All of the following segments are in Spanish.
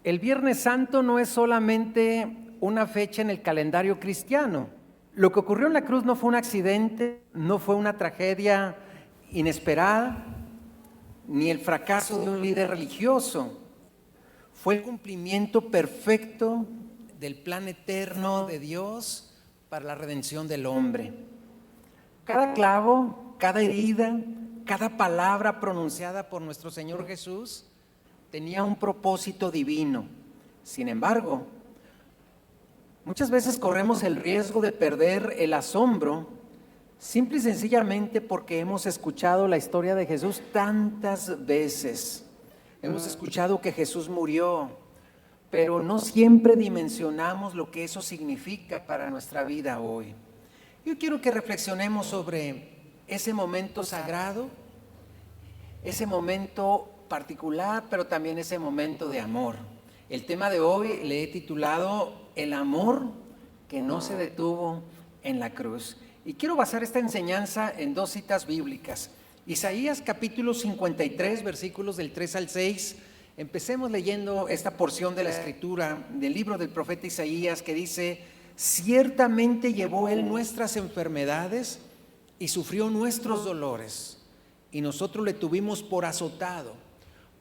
El Viernes Santo no es solamente una fecha en el calendario cristiano. Lo que ocurrió en la cruz no fue un accidente, no fue una tragedia inesperada, ni el fracaso de un líder religioso. Fue el cumplimiento perfecto del plan eterno de Dios para la redención del hombre. Cada clavo, cada herida, cada palabra pronunciada por nuestro Señor Jesús tenía un propósito divino. Sin embargo, muchas veces corremos el riesgo de perder el asombro simple y sencillamente porque hemos escuchado la historia de Jesús tantas veces. Hemos escuchado que Jesús murió, pero no siempre dimensionamos lo que eso significa para nuestra vida hoy. Yo quiero que reflexionemos sobre ese momento sagrado, ese momento particular, pero también ese momento de amor. El tema de hoy le he titulado El amor que no se detuvo en la cruz. Y quiero basar esta enseñanza en dos citas bíblicas. Isaías capítulo 53, versículos del 3 al 6. Empecemos leyendo esta porción de la escritura del libro del profeta Isaías que dice: ciertamente llevó él nuestras enfermedades y sufrió nuestros dolores, y nosotros le tuvimos por azotado,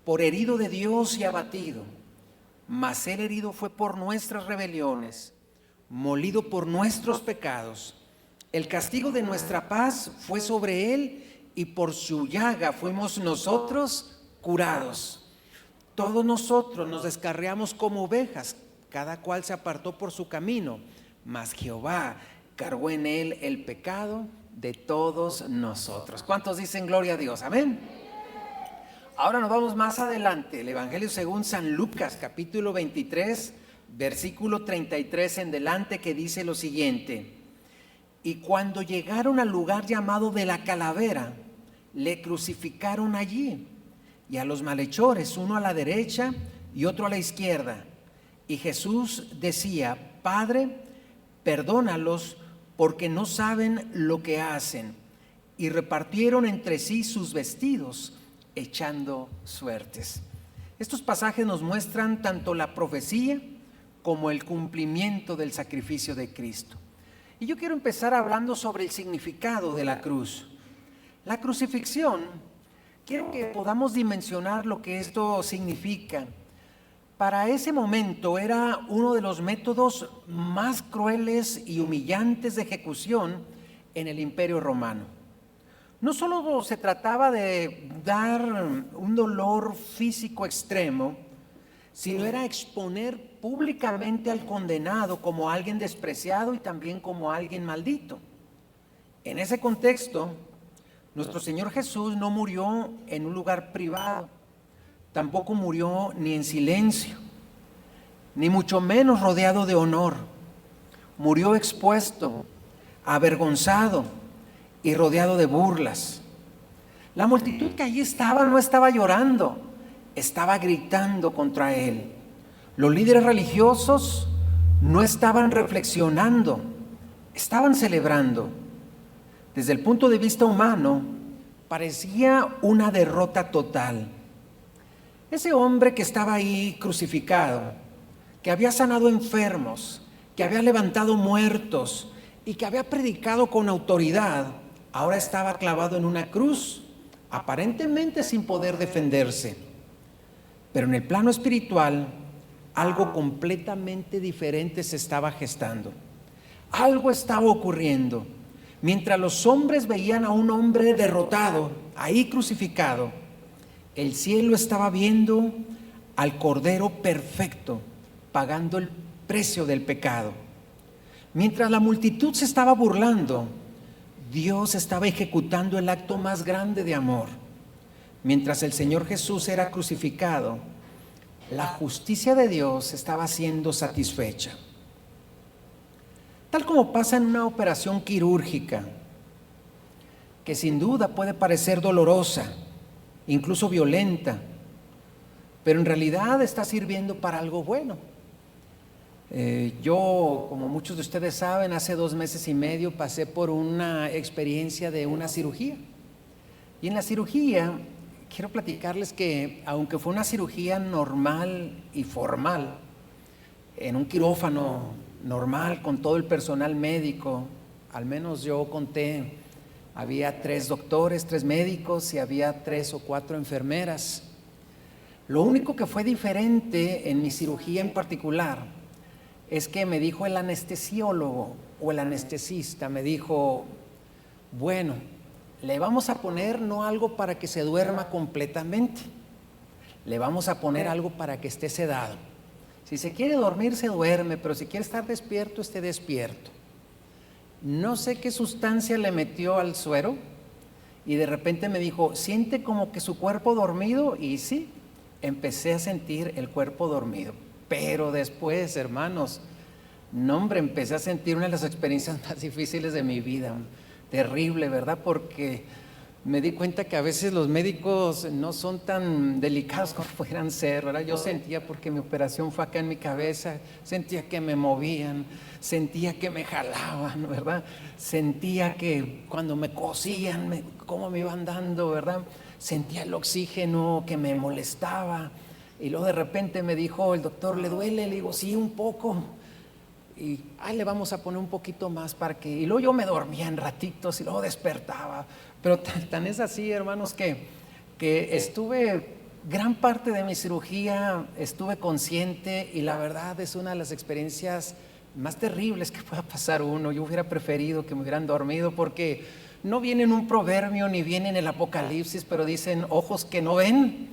por herido de Dios y abatido. Mas él herido fue por nuestras rebeliones, molido por nuestros pecados. El castigo de nuestra paz fue sobre él, y por su llaga fuimos nosotros curados. Todos nosotros nos descarriamos como ovejas, cada cual se apartó por su camino, mas Jehová cargó en él el pecado de todos nosotros. ¿Cuántos dicen gloria a Dios? Amén. Ahora nos vamos más adelante, el Evangelio según San Lucas, capítulo 23, versículo 33 en delante, que dice lo siguiente: y cuando llegaron al lugar llamado de la Calavera, le crucificaron allí, y a los malhechores, uno a la derecha y otro a la izquierda. Y Jesús decía: Padre, perdónalos, porque no saben lo que hacen. Y repartieron entre sí sus vestidos, echando suertes. Estos pasajes nos muestran tanto la profecía como el cumplimiento del sacrificio de Cristo. Y yo quiero empezar hablando sobre el significado de la cruz. La crucifixión, quiero que podamos dimensionar lo que esto significa. Para ese momento era uno de los métodos más crueles y humillantes de ejecución en el Imperio Romano. No solo se trataba de dar un dolor físico extremo, sino era exponer públicamente al condenado como alguien despreciado y también como alguien maldito. En ese contexto, nuestro Señor Jesús no murió en un lugar privado, tampoco murió ni en silencio, ni mucho menos rodeado de honor. Murió expuesto, avergonzado y rodeado de burlas. La multitud que allí estaba no estaba llorando, estaba gritando contra él. Los líderes religiosos no estaban reflexionando, estaban celebrando. Desde el punto de vista humano, parecía una derrota total. Ese hombre que estaba ahí crucificado, que había sanado enfermos, que había levantado muertos y que había predicado con autoridad, ahora estaba clavado en una cruz, aparentemente sin poder defenderse. Pero en el plano espiritual, algo completamente diferente se estaba gestando. Algo estaba ocurriendo. Mientras los hombres veían a un hombre derrotado, ahí crucificado, el cielo estaba viendo al Cordero perfecto, pagando el precio del pecado. Mientras la multitud se estaba burlando, Dios estaba ejecutando el acto más grande de amor. Mientras el Señor Jesús era crucificado, la justicia de Dios estaba siendo satisfecha. Tal como pasa en una operación quirúrgica, que sin duda puede parecer dolorosa, incluso violenta, pero en realidad está sirviendo para algo bueno. Yo, como muchos de ustedes saben, hace 2 meses y medio pasé por una experiencia de una cirugía. Y en la cirugía quiero platicarles que aunque fue una cirugía normal y formal, en un quirófano normal con todo el personal médico, al menos yo conté, había 3 doctores, 3 médicos y había 3 o 4 enfermeras. Lo único que fue diferente en mi cirugía en particular es que me dijo el anestesiólogo o el anestesista, me dijo, bueno, le vamos a poner no algo para que se duerma completamente, le vamos a poner algo para que esté sedado. Si se quiere dormir, se duerme, pero si quiere estar despierto, esté despierto. No sé qué sustancia le metió al suero y de repente me dijo, siente como que su cuerpo dormido, y sí, empecé a sentir el cuerpo dormido. Pero después, hermanos, no hombre, empecé a sentir una de las experiencias más difíciles de mi vida. Terrible, ¿verdad? Porque me di cuenta que a veces los médicos no son tan delicados como pudieran ser, ¿verdad? Yo sentía, porque mi operación fue acá en mi cabeza, sentía que me movían, sentía que me jalaban, ¿verdad? Sentía que cuando me cosían, cómo me iban dando, ¿verdad? Sentía el oxígeno que me molestaba. Y luego de repente me dijo el doctor, ¿le duele? Le digo, sí, un poco. Y le vamos a poner un poquito más para que... Y luego yo me dormía en ratitos y luego despertaba. Pero tan es así, hermanos, que estuve gran parte de mi cirugía, estuve consciente, y la verdad es una de las experiencias más terribles que pueda pasar uno. Yo hubiera preferido que me hubieran dormido, porque no viene en un proverbio ni viene en el Apocalipsis, pero dicen ojos que no ven,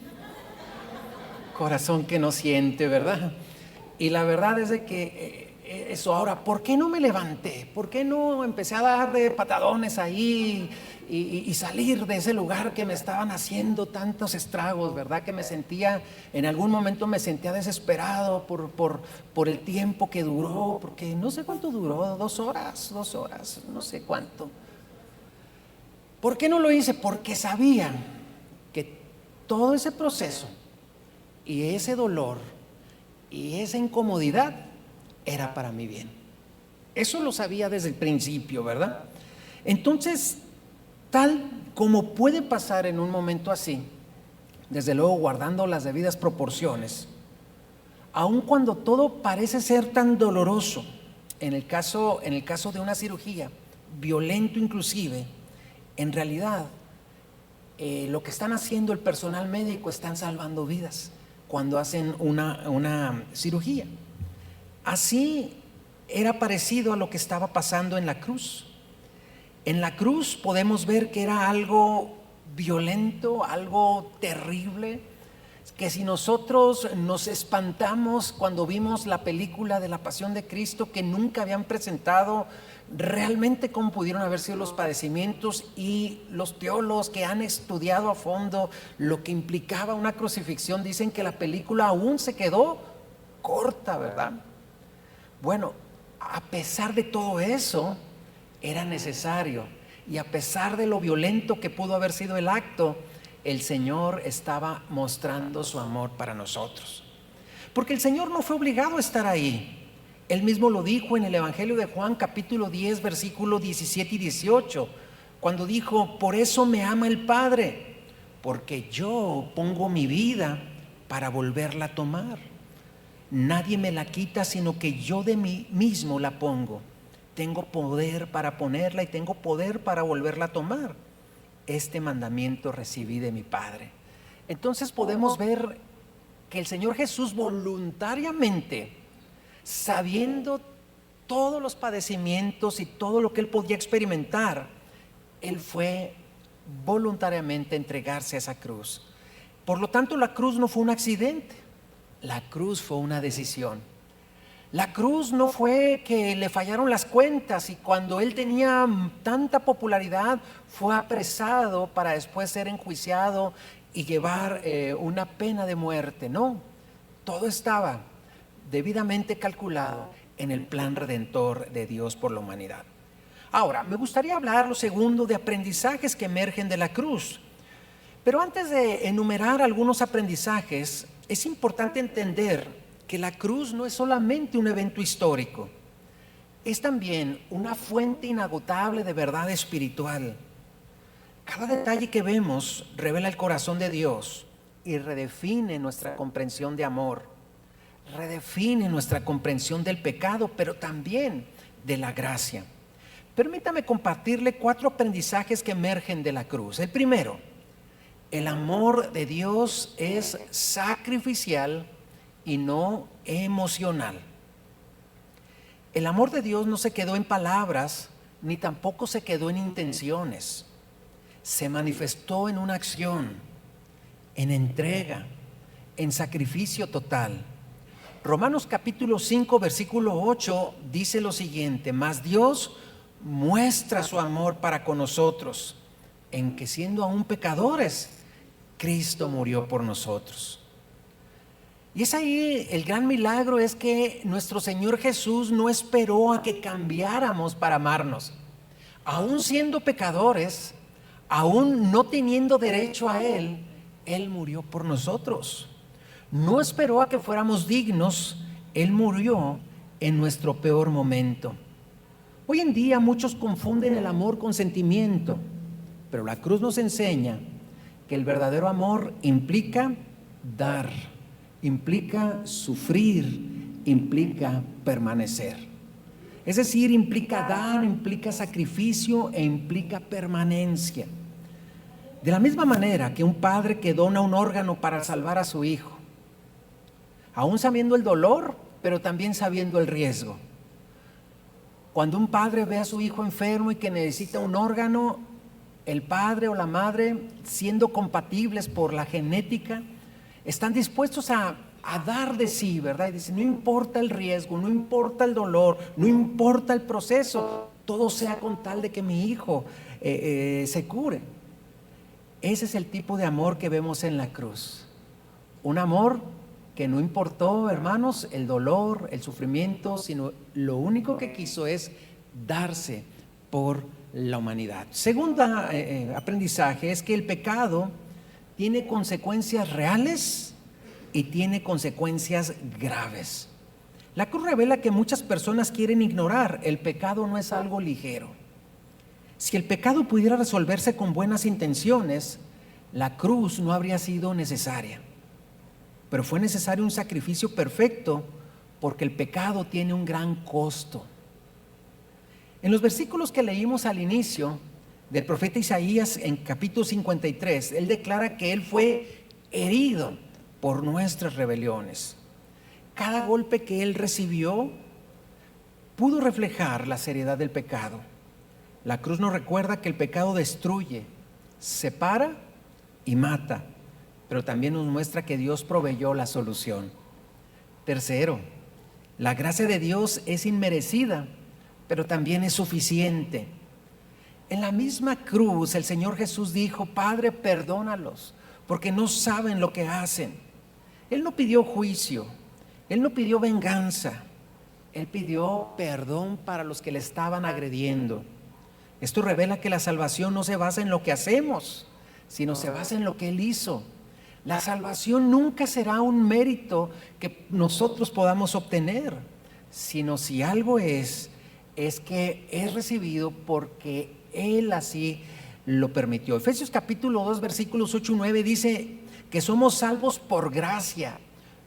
corazón que no siente, ¿verdad? Y la verdad es de que eso. Ahora, ¿por qué no me levanté? ¿Por qué no empecé a dar de patadones ahí y salir de ese lugar que me estaban haciendo tantos estragos, ¿verdad? Que me sentía, en algún momento me sentía desesperado por el tiempo que duró, porque no sé cuánto duró, 2 horas, no sé cuánto. ¿Por qué no lo hice? Porque sabía que todo ese proceso y ese dolor y esa incomodidad era para mi bien. Eso lo sabía desde el principio, ¿verdad? Entonces, tal como puede pasar en un momento así, desde luego guardando las debidas proporciones, aun cuando todo parece ser tan doloroso, en el caso de una cirugía, violento inclusive, en realidad lo que están haciendo el personal médico, están salvando vidas cuando hacen una cirugía. Así era parecido a lo que estaba pasando en la cruz. En la cruz podemos ver que era algo violento, algo terrible, que si nosotros nos espantamos cuando vimos la película de la Pasión de Cristo, que nunca habían presentado realmente cómo pudieron haber sido los padecimientos, y los teólogos que han estudiado a fondo lo que implicaba una crucifixión dicen que la película aún se quedó corta, ¿verdad? Bueno, a pesar de todo eso, era necesario, y a pesar de lo violento que pudo haber sido el acto, el Señor estaba mostrando su amor para nosotros. Porque el Señor no fue obligado a estar ahí. Él mismo lo dijo en el Evangelio de Juan, capítulo 10, versículos 17 y 18, cuando dijo, por eso me ama el Padre, porque yo pongo mi vida para volverla a tomar. Nadie me la quita, sino que yo de mí mismo la pongo. Tengo poder para ponerla y tengo poder para volverla a tomar. Este mandamiento recibí de mi Padre. Entonces podemos ver que el Señor Jesús voluntariamente, sabiendo todos los padecimientos y todo lo que Él podía experimentar, Él fue voluntariamente a entregarse a esa cruz. Por lo tanto, la cruz no fue un accidente. La cruz fue una decisión. La cruz no fue que le fallaron las cuentas y cuando él tenía tanta popularidad fue apresado para después ser enjuiciado y llevar una pena de muerte. No, todo estaba debidamente calculado en el plan redentor de Dios por la humanidad. Ahora, me gustaría hablar lo segundo de aprendizajes que emergen de la cruz. Pero antes de enumerar algunos aprendizajes, es importante entender que la cruz no es solamente un evento histórico, es también una fuente inagotable de verdad espiritual. Cada detalle que vemos revela el corazón de Dios y redefine nuestra comprensión de amor, redefine nuestra comprensión del pecado, pero también de la gracia. Permítame compartirle 4 aprendizajes que emergen de la cruz. El primero, el amor de Dios es sacrificial y no emocional. El amor de Dios no se quedó en palabras, ni tampoco se quedó en intenciones. Se manifestó en una acción, en entrega, en sacrificio total. Romanos capítulo 5, versículo 8 dice lo siguiente: mas Dios muestra su amor para con nosotros, en que siendo aún pecadores, Cristo murió por nosotros. Y es ahí el gran milagro, es que nuestro Señor Jesús no esperó a que cambiáramos para amarnos. Aún siendo pecadores, aún no teniendo derecho a Él, Él murió por nosotros. No esperó a que fuéramos dignos, Él murió en nuestro peor momento. Hoy en día muchos confunden el amor con sentimiento, pero la cruz nos enseña que el verdadero amor implica dar, implica sufrir, implica permanecer. Es decir, implica dar, implica sacrificio e implica permanencia. De la misma manera que un padre que dona un órgano para salvar a su hijo, aún sabiendo el dolor, pero también sabiendo el riesgo. Cuando un padre ve a su hijo enfermo y que necesita un órgano, el padre o la madre, siendo compatibles por la genética, están dispuestos a dar de sí, ¿verdad? Y dicen, no importa el riesgo, no importa el dolor, no importa el proceso, todo sea con tal de que mi hijo se cure. Ese es el tipo de amor que vemos en la cruz. Un amor que no importó, hermanos, el dolor, el sufrimiento, sino lo único que quiso es darse por la humanidad. Segundo aprendizaje es que el pecado tiene consecuencias reales y tiene consecuencias graves. La cruz revela que muchas personas quieren ignorar. El pecado no es algo ligero. Si el pecado pudiera resolverse con buenas intenciones, la cruz no habría sido necesaria. Pero fue necesario un sacrificio perfecto porque el pecado tiene un gran costo. En los versículos que leímos al inicio del profeta Isaías, en capítulo 53, él declara que él fue herido por nuestras rebeliones. Cada golpe que él recibió pudo reflejar la seriedad del pecado. La cruz nos recuerda que el pecado destruye, separa y mata, pero también nos muestra que Dios proveyó la solución. Tercero, la gracia de Dios es inmerecida, pero también es suficiente. En la misma cruz el Señor Jesús dijo: Padre, perdónalos, porque no saben lo que hacen. Él no pidió juicio, Él no pidió venganza, Él pidió perdón para los que le estaban agrediendo. Esto revela que la salvación no se basa en lo que hacemos, sino se basa en lo que Él hizo. La salvación nunca será un mérito que nosotros podamos obtener, sino si algo es que es recibido porque Él así lo permitió. Efesios capítulo 2, versículos 8 y 9 dice que somos salvos por gracia,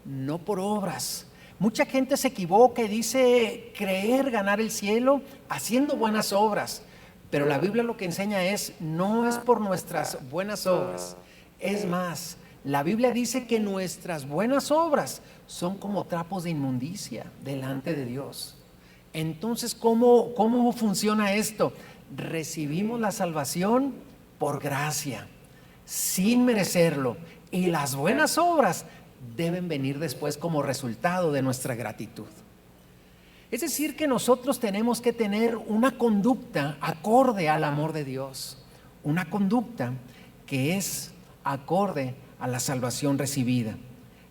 no por obras. Mucha gente se equivoca y dice creer ganar el cielo haciendo buenas obras, pero la Biblia lo que enseña no es por nuestras buenas obras. Es más, la Biblia dice que nuestras buenas obras son como trapos de inmundicia delante de Dios. Entonces, ¿cómo funciona esto? Recibimos la salvación por gracia, sin merecerlo, y las buenas obras deben venir después como resultado de nuestra gratitud. Es decir, que nosotros tenemos que tener una conducta acorde al amor de Dios, una conducta que es acorde a la salvación recibida.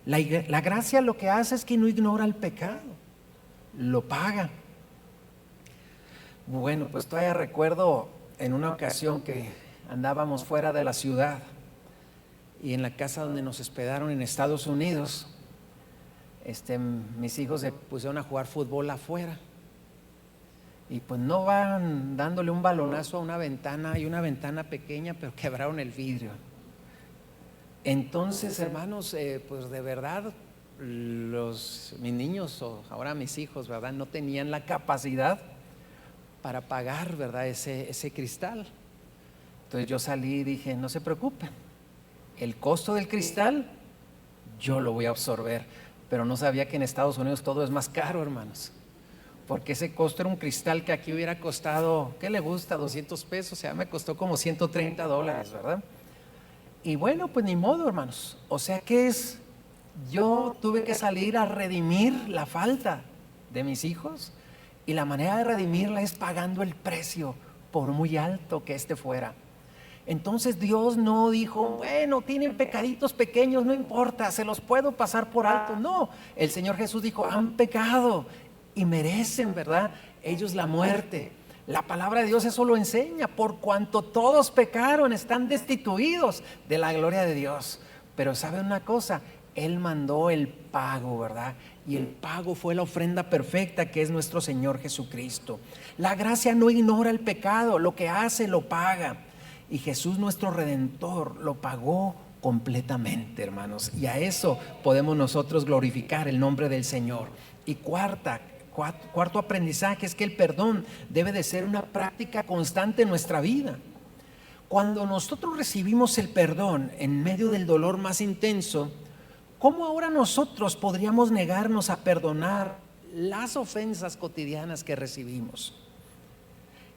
La gracia lo que hace es que no ignora el pecado, lo paga. Bueno, pues todavía recuerdo en una ocasión que andábamos fuera de la ciudad y en la casa donde nos hospedaron en Estados Unidos, mis hijos se pusieron a jugar fútbol afuera Y pues no van dándole un balonazo a una ventana, hay una ventana pequeña, pero quebraron el vidrio. Entonces, hermanos, pues de verdad, mis niños, o ahora mis hijos, ¿verdad?, no tenían la capacidad para pagar, ¿verdad?, ese cristal. Entonces yo salí y dije, no se preocupen, el costo del cristal yo lo voy a absorber. Pero no sabía que en Estados Unidos todo es más caro, hermanos, porque ese costo era un cristal que aquí hubiera costado, ¿qué le gusta? 200 pesos, o sea, me costó como $130, ¿verdad? Y bueno, pues ni modo, hermanos. O sea que yo tuve que salir a redimir la falta de mis hijos, y la manera de redimirla es pagando el precio, por muy alto que fuera. Entonces Dios no dijo, bueno, tienen pecaditos pequeños, no importa, se los puedo pasar por alto. No, el Señor Jesús dijo, han pecado y merecen, ¿verdad?, ellos la muerte. La palabra de Dios eso lo enseña, por cuanto todos pecaron, están destituidos de la gloria de Dios. Pero ¿saben una cosa? Él mandó el pago, ¿verdad? Y el pago fue la ofrenda perfecta, que es nuestro Señor Jesucristo. La gracia no ignora el pecado, lo que hace lo paga. Y Jesús, nuestro Redentor, lo pagó completamente, hermanos. Y a eso podemos nosotros glorificar el nombre del Señor. Y cuarto aprendizaje es que el perdón debe de ser una práctica constante en nuestra vida. Cuando nosotros recibimos el perdón en medio del dolor más intenso, ¿cómo ahora nosotros podríamos negarnos a perdonar las ofensas cotidianas que recibimos?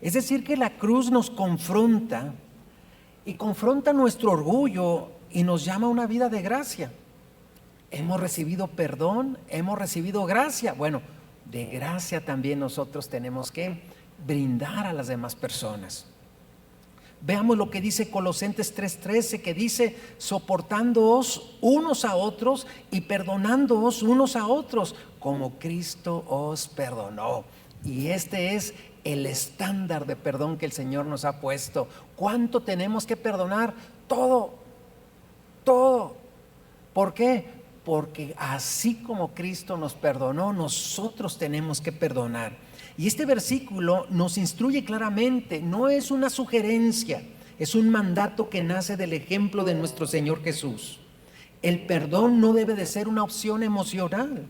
Es decir, que la cruz nos confronta y confronta nuestro orgullo y nos llama a una vida de gracia. Hemos recibido perdón, hemos recibido gracia. Bueno, de gracia también nosotros tenemos que brindar a las demás personas. Veamos lo que dice Colosenses 3:13, que dice, soportándoos unos a otros y perdonándoos unos a otros, como Cristo os perdonó. Y este es el estándar de perdón que el Señor nos ha puesto. ¿Cuánto tenemos que perdonar? Todo. ¿Por qué? Porque así como Cristo nos perdonó, nosotros tenemos que perdonar. Y este versículo nos instruye claramente, no es una sugerencia, es un mandato que nace del ejemplo de nuestro Señor Jesús. El perdón no debe de ser una opción emocional,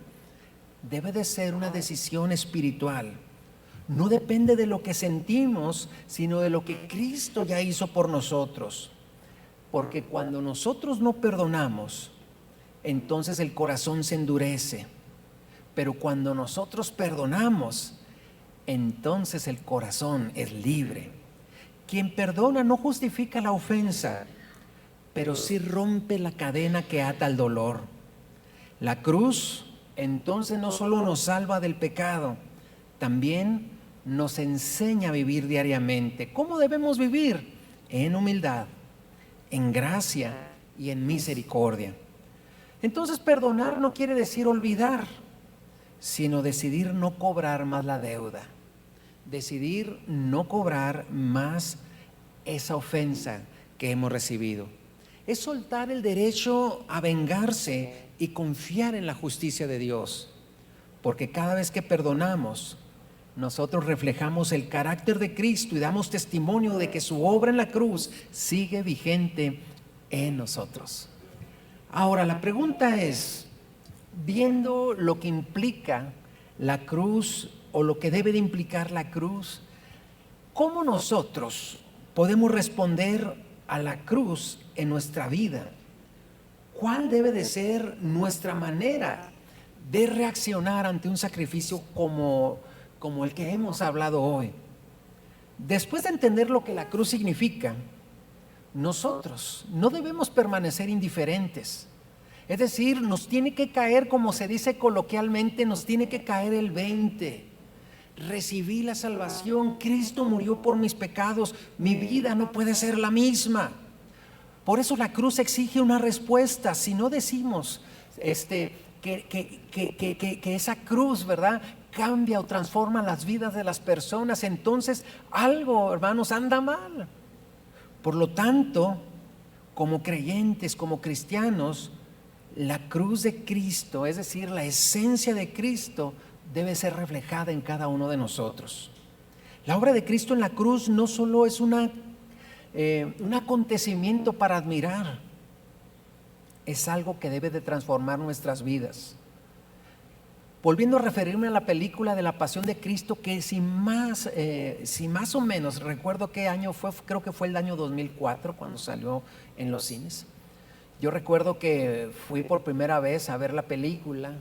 debe de ser una decisión espiritual. No depende de lo que sentimos, sino de lo que Cristo ya hizo por nosotros. Porque cuando nosotros no perdonamos, entonces el corazón se endurece. Pero cuando nosotros perdonamos, entonces el corazón es libre. Quien perdona no justifica la ofensa, pero sí rompe la cadena que ata al dolor. La cruz entonces no solo nos salva del pecado, también nos enseña a vivir diariamente. ¿Cómo debemos vivir? En humildad, en gracia y en misericordia. Entonces perdonar no quiere decir olvidar, sino decidir no cobrar más la deuda, decidir no cobrar más esa ofensa que hemos recibido. Es soltar el derecho a vengarse y confiar en la justicia de Dios, porque cada vez que perdonamos, nosotros reflejamos el carácter de Cristo y damos testimonio de que su obra en la cruz sigue vigente en nosotros. Ahora, la pregunta es, viendo lo que implica la cruz o lo que debe de implicar la cruz, ¿cómo nosotros podemos responder a la cruz en nuestra vida? ¿Cuál debe de ser nuestra manera de reaccionar ante un sacrificio como el que hemos hablado hoy? Después de entender lo que la cruz significa, nosotros no debemos permanecer indiferentes. Es decir, nos tiene que caer, como se dice coloquialmente, nos tiene que caer el 20. Recibí la salvación, Cristo murió por mis pecados, mi vida no puede ser la misma. Por eso la cruz exige una respuesta. Si no decimos que esa cruz, ¿verdad?, cambia o transforma las vidas de las personas, entonces algo, hermanos, anda mal. Por lo tanto, como creyentes, como cristianos, la cruz de Cristo, es decir, la esencia de Cristo, debe ser reflejada en cada uno de nosotros. La obra de Cristo en la cruz no solo es un acontecimiento para admirar, es algo que debe de transformar nuestras vidas. Volviendo a referirme a la película de la Pasión de Cristo, que si más o menos recuerdo qué año fue, creo que fue el año 2004 cuando salió en los cines. Yo recuerdo que fui por primera vez a ver la película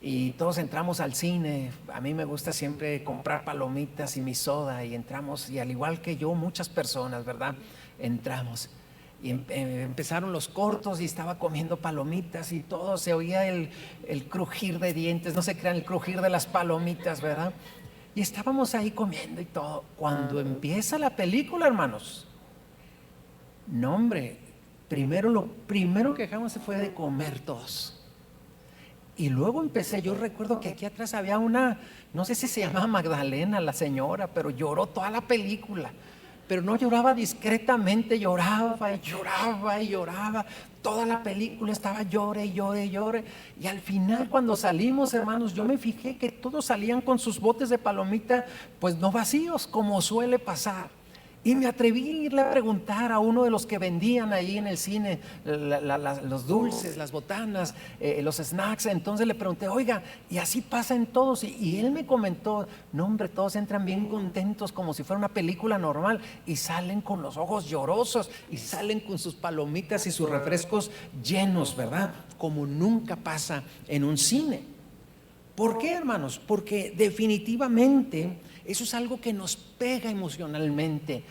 y todos entramos al cine. A mí me gusta siempre comprar palomitas y mi soda, y entramos, y al igual que yo, muchas personas, ¿verdad? Entramos. Y empezaron los cortos y estaba comiendo palomitas y todo, se oía el crujir de dientes, no se crean, el crujir de las palomitas, ¿verdad? Y estábamos ahí comiendo y todo. Cuando empieza la película, hermanos, no hombre, lo primero que dejamos fue de comer todos. Y luego yo recuerdo que aquí atrás había una, no sé si se llamaba Magdalena la señora, pero lloró toda la película. Pero no lloraba discretamente, lloraba y lloraba y lloraba. Toda la película estaba llore y llore y llore. Y al final, cuando salimos, hermanos, yo me fijé que todos salían con sus botes de palomita, pues no vacíos, como suele pasar. Y me atreví a irle a preguntar a uno de los que vendían ahí en el cine los dulces, las botanas, los snacks. Entonces le pregunté, oiga, ¿y así pasa en todos? Y él me comentó, no hombre, todos entran bien contentos como si fuera una película normal, y salen con los ojos llorosos y salen con sus palomitas y sus refrescos llenos, ¿verdad? Como nunca pasa en un cine. ¿Por qué, hermanos? Porque definitivamente eso es algo que nos pega emocionalmente.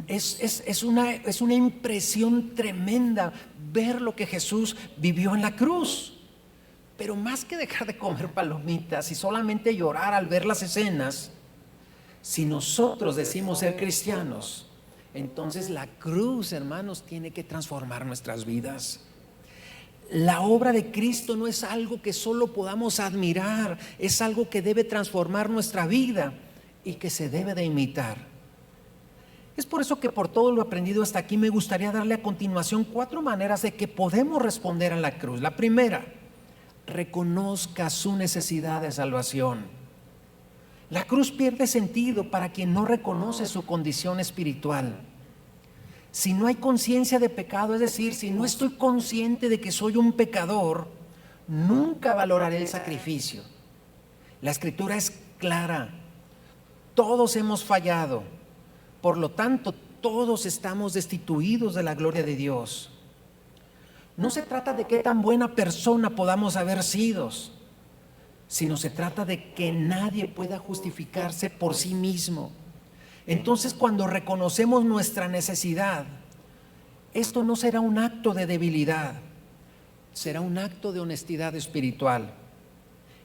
Es una impresión tremenda ver lo que Jesús vivió en la cruz. Pero más que dejar de comer palomitas y solamente llorar al ver las escenas, si nosotros decimos ser cristianos, entonces la cruz, hermanos, tiene que transformar nuestras vidas. La obra de Cristo no es algo que solo podamos admirar, es algo que debe transformar nuestra vida y que se debe de imitar. Es por eso que por todo lo aprendido hasta aquí me gustaría darle a continuación 4 maneras de que podemos responder a la cruz. La primera, reconozca su necesidad de salvación. La cruz pierde sentido para quien no reconoce su condición espiritual. Si no hay conciencia de pecado, es decir, si no estoy consciente de que soy un pecador, nunca valoraré el sacrificio. La Escritura es clara. Todos hemos fallado, por lo tanto, todos estamos destituidos de la gloria de Dios. No se trata de qué tan buena persona podamos haber sido, sino se trata de que nadie pueda justificarse por sí mismo. Entonces, cuando reconocemos nuestra necesidad, esto no será un acto de debilidad, será un acto de honestidad espiritual.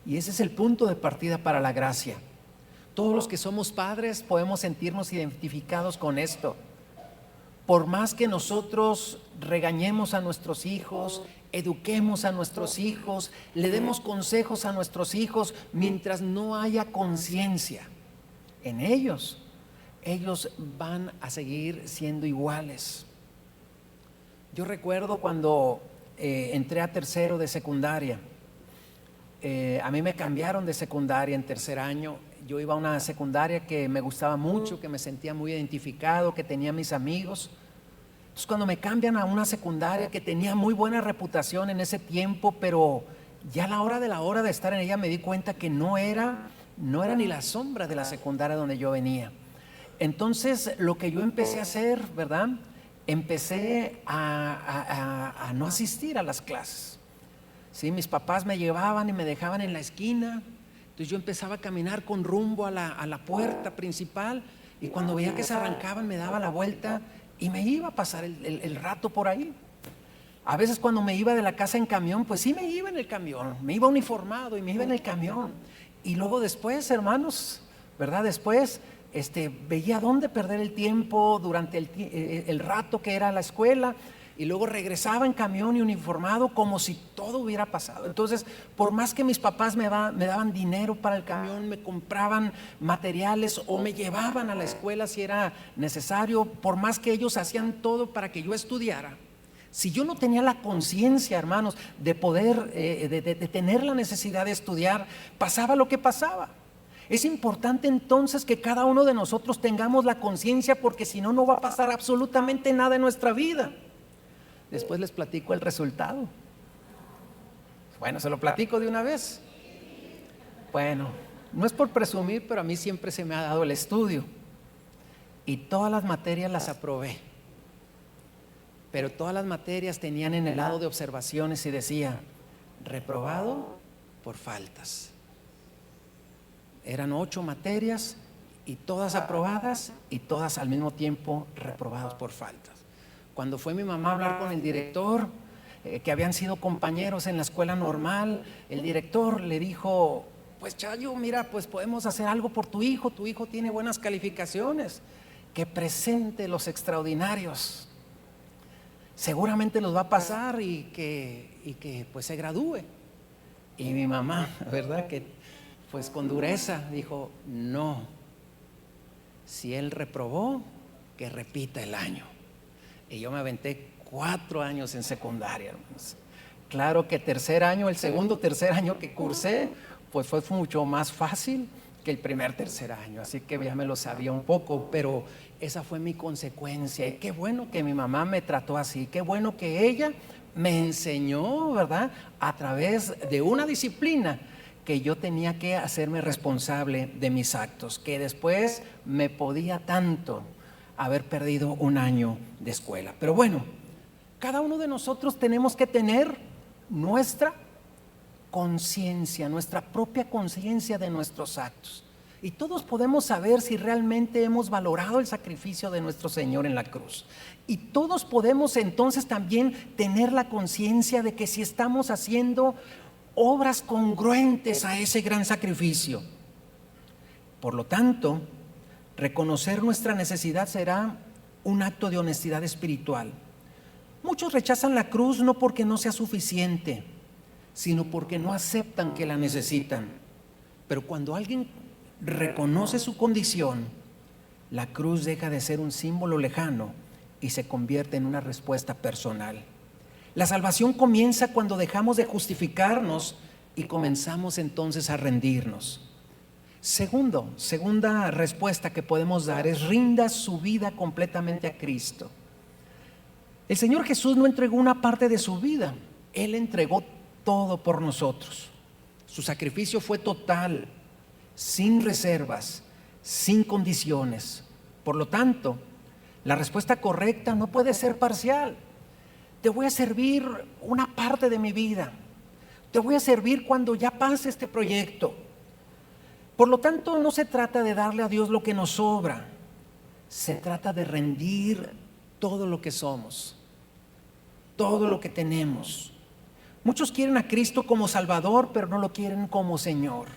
Y ese es el punto de partida para la gracia. Todos los que somos padres podemos sentirnos identificados con esto. Por más que nosotros regañemos a nuestros hijos, eduquemos a nuestros hijos, le demos consejos a nuestros hijos, mientras no haya conciencia en ellos van a seguir siendo iguales. Yo recuerdo cuando entré a tercero de secundaria, a mí me cambiaron de secundaria en tercer año. Yo iba a una secundaria que me gustaba mucho, que me sentía muy identificado, que tenía mis amigos. Entonces, cuando me cambian a una secundaria que tenía muy buena reputación en ese tiempo, pero ya a la hora de estar en ella me di cuenta que no era ni la sombra de la secundaria donde yo venía. Entonces, lo que yo empecé a hacer, ¿verdad? Empecé a no asistir a las clases. ¿Sí? Mis papás me llevaban y me dejaban en la esquina. Entonces yo empezaba a caminar con rumbo a la puerta principal, y cuando veía que se arrancaban me daba la vuelta y me iba a pasar el rato por ahí. A veces cuando me iba de la casa en camión, pues sí me iba en el camión, me iba uniformado y me iba en el camión. Y luego después, hermanos, ¿verdad? Después veía dónde perder el tiempo durante el rato que era la escuela, y luego regresaba en camión y uniformado como si todo hubiera pasado. Entonces, por más que mis papás me daban dinero para el camión, me compraban materiales o me llevaban a la escuela si era necesario, por más que ellos hacían todo para que yo estudiara, si yo no tenía la conciencia, hermanos, de poder, de tener la necesidad de estudiar, pasaba lo que pasaba. Es importante entonces que cada uno de nosotros tengamos la conciencia, porque si no, no va a pasar absolutamente nada en nuestra vida. Después les platico el resultado. Bueno, se lo platico de una vez. Bueno, no es por presumir, pero a mí siempre se me ha dado el estudio. Y todas las materias las aprobé. Pero todas las materias tenían en el lado de observaciones y decía, reprobado por faltas. Eran 8 materias y todas aprobadas y todas al mismo tiempo reprobadas por faltas. Cuando fue mi mamá a hablar con el director, que habían sido compañeros en la escuela normal, el director le dijo, pues Chayo, mira, pues podemos hacer algo por tu hijo tiene buenas calificaciones, que presente los extraordinarios, seguramente los va a pasar y que pues se gradúe. Y mi mamá, ¿verdad? Que pues con dureza dijo, no, si él reprobó, que repita el año. Y yo me aventé 4 años en secundaria, hermanos. Claro que el segundo tercer año que cursé, pues fue mucho más fácil que el tercer año, así que ya me lo sabía un poco, pero esa fue mi consecuencia. Y qué bueno que mi mamá me trató así, qué bueno que ella me enseñó, ¿verdad?, a través de una disciplina, que yo tenía que hacerme responsable de mis actos, que después me podía tanto haber perdido un año de escuela. Pero bueno, cada uno de nosotros tenemos que tener nuestra conciencia, nuestra propia conciencia de nuestros actos. Y todos podemos saber si realmente hemos valorado el sacrificio de nuestro Señor en la cruz. Y todos podemos entonces también tener la conciencia de que si estamos haciendo obras congruentes a ese gran sacrificio. Por lo tanto, reconocer nuestra necesidad será un acto de honestidad espiritual. Muchos rechazan la cruz no porque no sea suficiente, sino porque no aceptan que la necesitan. Pero cuando alguien reconoce su condición, la cruz deja de ser un símbolo lejano y se convierte en una respuesta personal. La salvación comienza cuando dejamos de justificarnos y comenzamos entonces a rendirnos. Segunda respuesta que podemos dar es: rinda su vida completamente a Cristo. El Señor Jesús no entregó una parte de su vida, Él entregó todo por nosotros. Su sacrificio fue total, sin reservas, sin condiciones. Por lo tanto, la respuesta correcta no puede ser parcial. Te voy a servir una parte de mi vida, te voy a servir cuando ya pase este proyecto. Por lo tanto, no se trata de darle a Dios lo que nos sobra, se trata de rendir todo lo que somos, todo lo que tenemos. Muchos quieren a Cristo como Salvador, pero no lo quieren como Señor.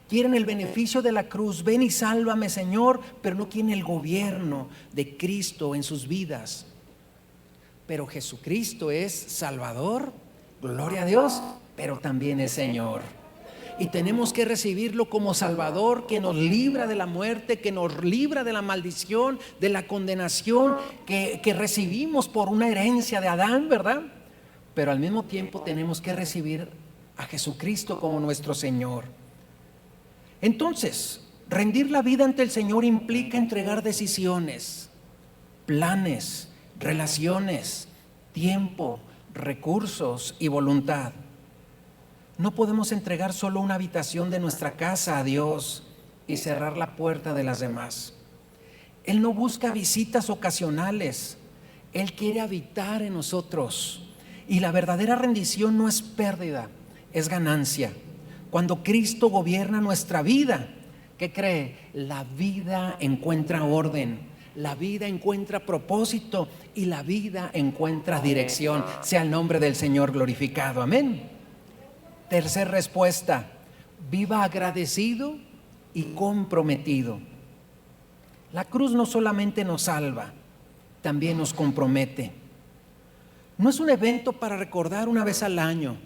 Quieren el beneficio de la cruz, ven y sálvame, Señor, pero no quieren el gobierno de Cristo en sus vidas. Pero Jesucristo es Salvador, gloria a Dios, pero también es Señor. Y tenemos que recibirlo como Salvador, que nos libra de la muerte, que nos libra de la maldición, de la condenación que recibimos por una herencia de Adán, ¿verdad? Pero al mismo tiempo tenemos que recibir a Jesucristo como nuestro Señor. Entonces, rendir la vida ante el Señor implica entregar decisiones, planes, relaciones, tiempo, recursos y voluntad. No podemos entregar solo una habitación de nuestra casa a Dios y cerrar la puerta de las demás. Él no busca visitas ocasionales, Él quiere habitar en nosotros. Y la verdadera rendición no es pérdida, es ganancia. Cuando Cristo gobierna nuestra vida, ¿qué cree? La vida encuentra orden, la vida encuentra propósito y la vida encuentra dirección. Sea el nombre del Señor glorificado. Amén. Tercera respuesta: viva agradecido y comprometido. La cruz no solamente nos salva, también nos compromete. No es un evento para recordar una vez al año,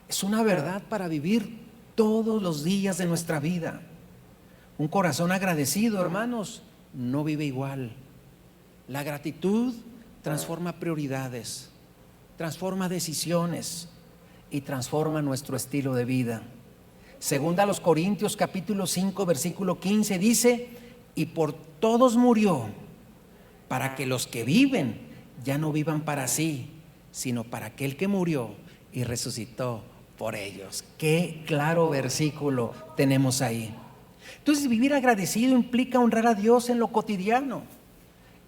es una verdad para vivir todos los días de nuestra vida. Un corazón agradecido, hermanos, no vive igual. La gratitud transforma prioridades, transforma decisiones y transforma nuestro estilo de vida. Segunda a los Corintios capítulo 5 versículo 15 dice: y por todos murió, para que los que viven ya no vivan para sí, sino para aquel que murió y resucitó por ellos. Qué claro versículo tenemos ahí. Entonces, vivir agradecido implica honrar a Dios en lo cotidiano,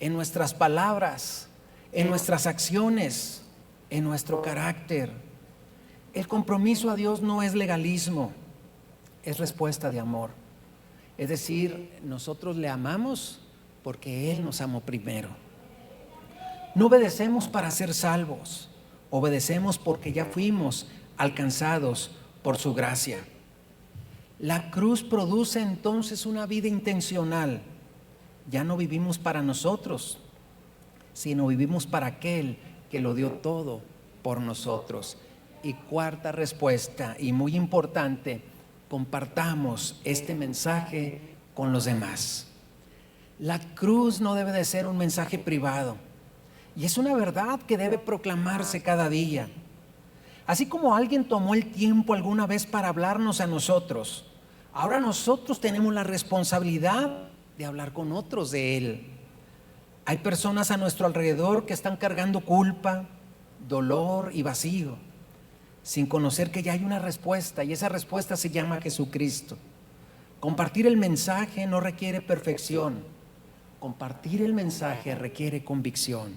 en nuestras palabras, en nuestras acciones, en nuestro carácter. El compromiso a Dios no es legalismo, es respuesta de amor. Es decir, nosotros le amamos porque Él nos amó primero. No obedecemos para ser salvos, obedecemos porque ya fuimos alcanzados por su gracia. La cruz produce entonces una vida intencional. Ya no vivimos para nosotros, sino vivimos para aquel que lo dio todo por nosotros. Y cuarta respuesta, y muy importante: compartamos este mensaje con los demás. La cruz no debe de ser un mensaje privado, y es una verdad que debe proclamarse cada día. Así como alguien tomó el tiempo alguna vez para hablarnos a nosotros, ahora nosotros tenemos la responsabilidad de hablar con otros de Él. Hay personas a nuestro alrededor que están cargando culpa, dolor y vacío, sin conocer que ya hay una respuesta, y esa respuesta se llama Jesucristo. Compartir el mensaje no requiere perfección, compartir el mensaje requiere convicción.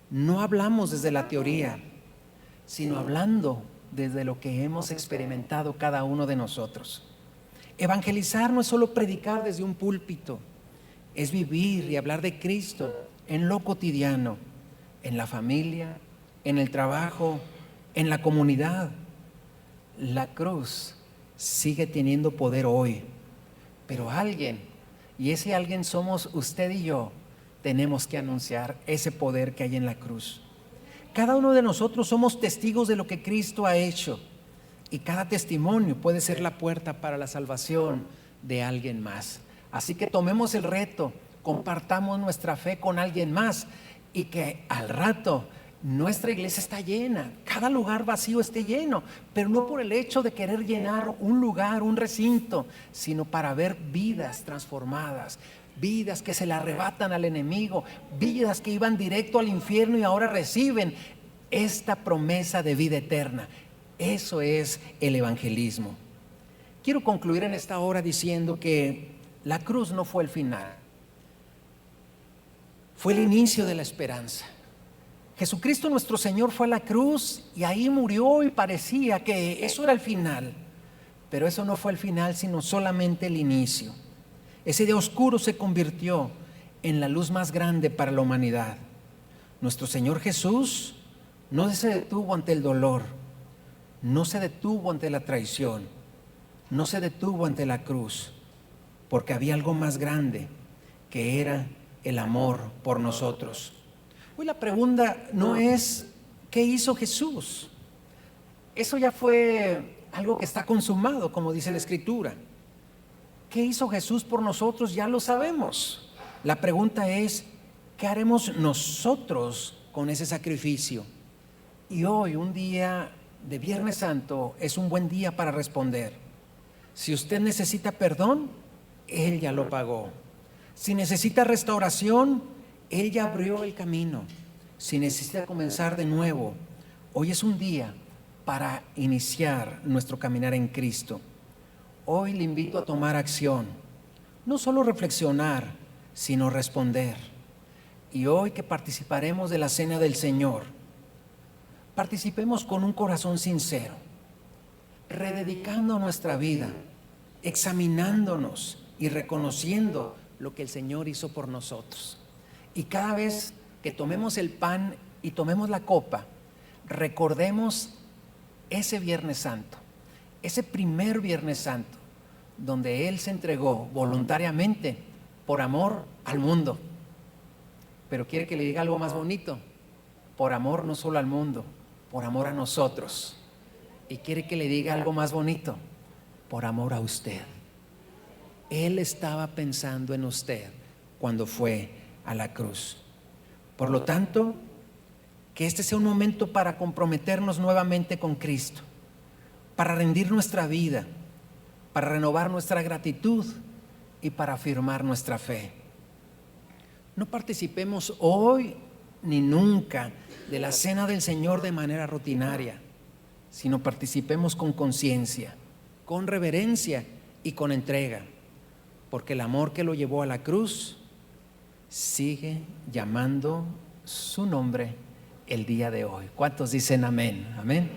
No hablamos desde la teoría, sino hablando desde lo que hemos experimentado cada uno de nosotros. Evangelizar no es solo predicar desde un púlpito, es vivir y hablar de Cristo en lo cotidiano, en la familia, en el trabajo, en la comunidad. La cruz sigue teniendo poder hoy, pero alguien, y ese alguien somos usted y yo, tenemos que anunciar ese poder que hay en la cruz. Cada uno de nosotros somos testigos de lo que Cristo ha hecho, y cada testimonio puede ser la puerta para la salvación de alguien más. Así que tomemos el reto, compartamos nuestra fe con alguien más, y que al rato nuestra iglesia está llena, cada lugar vacío esté lleno, pero no por el hecho de querer llenar un lugar, un recinto, sino para ver vidas transformadas, vidas que se le arrebatan al enemigo, vidas que iban directo al infierno y ahora reciben esta promesa de vida eterna. Eso es el evangelismo. Quiero concluir en esta hora diciendo que la cruz no fue el final, fue el inicio de la esperanza. Jesucristo nuestro Señor fue a la cruz y ahí murió, y parecía que eso era el final, pero eso no fue el final, sino solamente el inicio. Ese día oscuro se convirtió en la luz más grande para la humanidad. Nuestro Señor Jesús no se detuvo ante el dolor, no se detuvo ante la traición, no se detuvo ante la cruz, porque había algo más grande, que era el amor por nosotros. Hoy la pregunta no es ¿qué hizo Jesús? Eso ya fue algo que está consumado, como dice la Escritura. ¿Qué hizo Jesús por nosotros? Ya lo sabemos. La pregunta es ¿qué haremos nosotros con ese sacrificio? Y hoy, un día de Viernes Santo, es un buen día para responder. Si usted necesita perdón, Él ya lo pagó. Si necesita restauración, Él ya abrió el camino. Si necesita comenzar de nuevo, hoy es un día para iniciar nuestro caminar en Cristo. Hoy le invito a tomar acción, no solo reflexionar, sino responder. Y hoy que participaremos de la Cena del Señor, participemos con un corazón sincero, rededicando nuestra vida, examinándonos y reconociendo lo que el Señor hizo por nosotros. Y cada vez que tomemos el pan y tomemos la copa, recordemos ese Viernes Santo, ese primer Viernes Santo, donde Él se entregó voluntariamente por amor al mundo. Pero quiere que le diga algo más bonito: por amor no solo al mundo, por amor a nosotros. Y quiere que le diga algo más bonito: por amor a usted. Él estaba pensando en usted cuando fue a la cruz. Por lo tanto, que este sea un momento para comprometernos nuevamente con Cristo, para rendir nuestra vida para renovar nuestra gratitud y para afirmar nuestra fe. No participemos hoy ni nunca de la cena del Señor de manera rutinaria, sino participemos con conciencia, con reverencia y con entrega, porque el amor que lo llevó a la cruz sigue llamando su nombre el día de hoy. ¿Cuántos dicen amén? Amén.